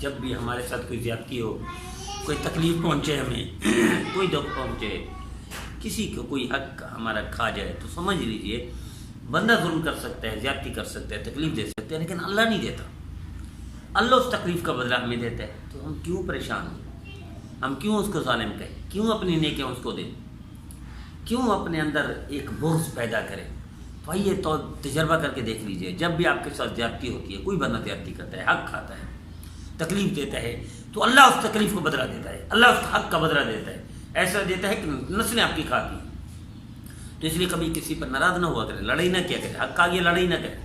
جب بھی ہمارے ساتھ کوئی زیادتی ہو، کوئی تکلیف پہنچے ہمیں، کوئی دکھ پہنچے، کسی کو کوئی حق ہمارا کھا جائے، تو سمجھ لیجئے بندہ ظلم کر سکتا ہے، زیادتی کر سکتا ہے، تکلیف دے سکتا ہے، لیکن اللہ نہیں دیتا۔ اللہ اس تکلیف کا بدلہ ہمیں دیتا ہے، تو ہم کیوں پریشان ہوں؟ ہم کیوں اس کو ظالم کہیں؟ کیوں اپنی نیکیاں اس کو دیں؟ کیوں اپنے اندر ایک بغض پیدا کریں؟ تو آئیے تو تجربہ کر کے دیکھ لیجئے، جب بھی آپ کے ساتھ زیادتی ہوتی ہے، کوئی بندہ زیادتی کرتا ہے، حق کھاتا ہے، تکلیف دیتا ہے، تو اللہ اس تکلیف کو بدلہ دیتا ہے، اللہ اس حق کا بدلہ دیتا ہے، ایسا دیتا ہے کہ نسلیں آپ کی کھاتی ہیں۔ تو اس لیے کبھی کسی پر ناراض نہ ہوا کرے، لڑائی نہ کیا کرے، حق آگے لڑائی نہ کرے،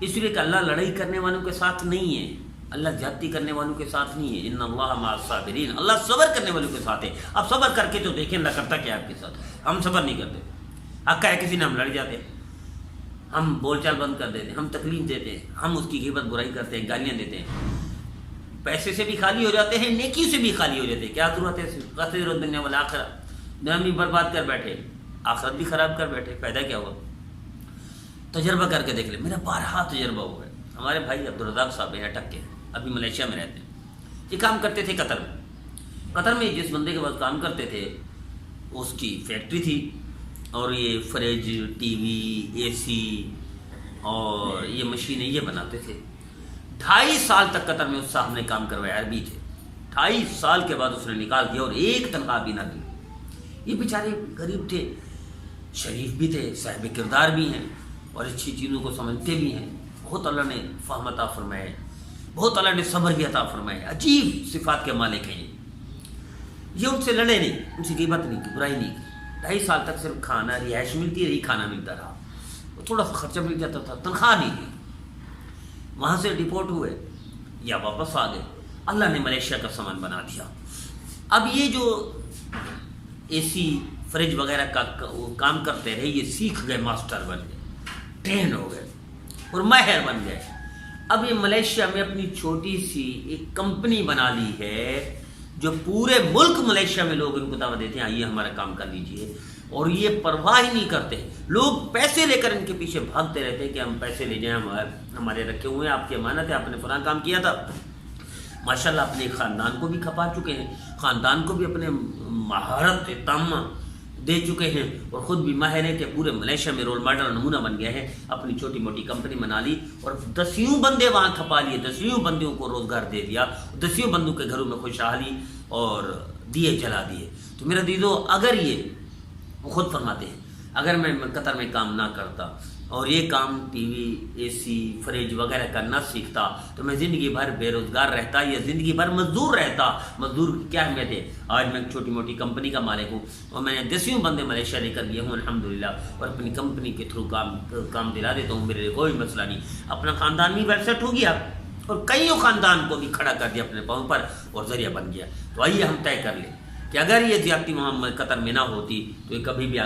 اس لیے کہ اللہ لڑائی کرنے والوں کے ساتھ نہیں ہے، اللہ زیادتی کرنے والوں کے ساتھ نہیں ہے۔ ان اللہ مع الصابرین، اللہ صبر کرنے والوں کے ساتھ ہے۔ اب صبر کر کے تو دیکھیں اللہ کرتا کیا آپ کے ساتھ۔ ہم صبر نہیں کرتے، حق ہے کسی نے ہم لڑ جاتے ہیں، ہم بول چال بند کر دیتے ہیں، ہم تکلیف دیتے ہیں، ہم اس کی غیبت برائی کرتے ہیں، گالیاں دیتے ہیں، پیسے سے بھی خالی ہو جاتے ہیں، نیکی سے بھی خالی ہو جاتے ہیں۔ کیا ضرورت ہے؟ خسر الدنیا والآخرہ، دنیا بھی برباد کر بیٹھے، آخرت بھی خراب کر بیٹھے، فائدہ کیا ہوا؟ تجربہ کر کے دیکھ لیں، میرا بارہا تجربہ ہوا ہے۔ ہمارے بھائی عبدالرزاق صاحب ہیں اٹک کے، ابھی ملیشیا میں رہتے ہیں، یہ کام کرتے تھے قطر میں۔ قطر میں جس بندے کے پاس کام کرتے تھے اس کی فیکٹری تھی، اور یہ فریج، ٹی وی، اے سی اور یہ مشینیں یہ بناتے تھے۔ 2.5 سال تک قطر میں اس صاحب نے کام کروایا، عربی تھے۔ 2.5 سال کے بعد اس نے نکال دیا اور ایک تنخواہ بھی نہ دی۔ یہ بیچارے غریب تھے، شریف بھی تھے، صاحب کردار بھی ہیں، اور اچھی چیزوں کو سمجھتے بھی ہیں۔ بہت اللہ نے فہم عطا فرمایا ہے، بہت اللہ نے صبر بھی عطا فرمایا ہے، عجیب صفات کے مالک ہیں یہ ان سے لڑے نہیں، ان سے غیبت نہیں کی، برائی نہیں کی۔ 2.5 سال تک صرف کھانا، رہائش ملتی رہی، کھانا ملتا رہا، تھوڑا سا خرچہ مل جاتا تھا، تنخواہ نہیں دی۔ وہاں سے ڈپورٹ ہوئے یا واپس آ گئے، اللہ نے ملیشیا کا سامان بنا دیا۔ اب یہ جو اے سی، فریج وغیرہ کا کام کرتے رہے، یہ سیکھ گئے، ماسٹر بن گئے، ٹرین ہو گئے اور ماہر بن گئے۔ اب یہ ملیشیا میں اپنی چھوٹی سی ایک کمپنی بنا لی ہے، جو پورے ملک ملیشیا میں لوگ ان کو دعوت دیتے ہیں، آئیے ہمارا کام کر لیجئے، اور یہ پرواہ ہی نہیں کرتے۔ لوگ پیسے لے کر ان کے پیچھے بھاگتے رہتے ہیں کہ ہم پیسے لے جائیں، ہمارے رکھے ہوئے ہیں، آپ کی امانت ہے، آپ نے فلاں کام کیا تھا۔ ماشاءاللہ اپنے خاندان کو بھی کھپا چکے ہیں، خاندان کو بھی اپنے مہارت تامہ دے چکے ہیں، اور خود بھی ماہر ہیں کہ پورے ملیشیا میں رول ماڈل اور نمونہ بن گیا ہے۔ اپنی چھوٹی موٹی کمپنی بنا لی اور 10 بندے وہاں کھپا لیے، 10 بندوں کو روزگار دے دیا، 10 بندوں کے گھروں میں خوشحالی اور دیے جلا دیے۔ تو میرا دیدو، اگر یہ وہ خود فرماتے ہیں، اگر میں قطر میں کام نہ کرتا اور یہ کام ٹی وی، اے سی، فریج وغیرہ کا نہ سیکھتا، تو میں زندگی بھر بے روزگار رہتا یا زندگی بھر مزدور رہتا۔ مزدور کی کیا اہمیت ہے؟ آج میں ایک چھوٹی موٹی کمپنی کا مالک ہوں، اور میں نے 10 بندے ملیشیا لے کر دیے ہوں الحمدللہ، اور اپنی کمپنی کے تھرو کام دلا دیتا ہوں، میرے لیے کوئی مسئلہ نہیں۔ اپنا خاندان بھی ویل سیٹ ہو گیا، اور کئیوں خاندان کو بھی کھڑا کر دیا اپنے پاؤں پر، اور ذریعہ بن گیا۔ تو آئیے ہم طے کر لیں کہ اگر یہ زیادتی وہاں قطر میں نہ ہوتی تو یہ کبھی بھی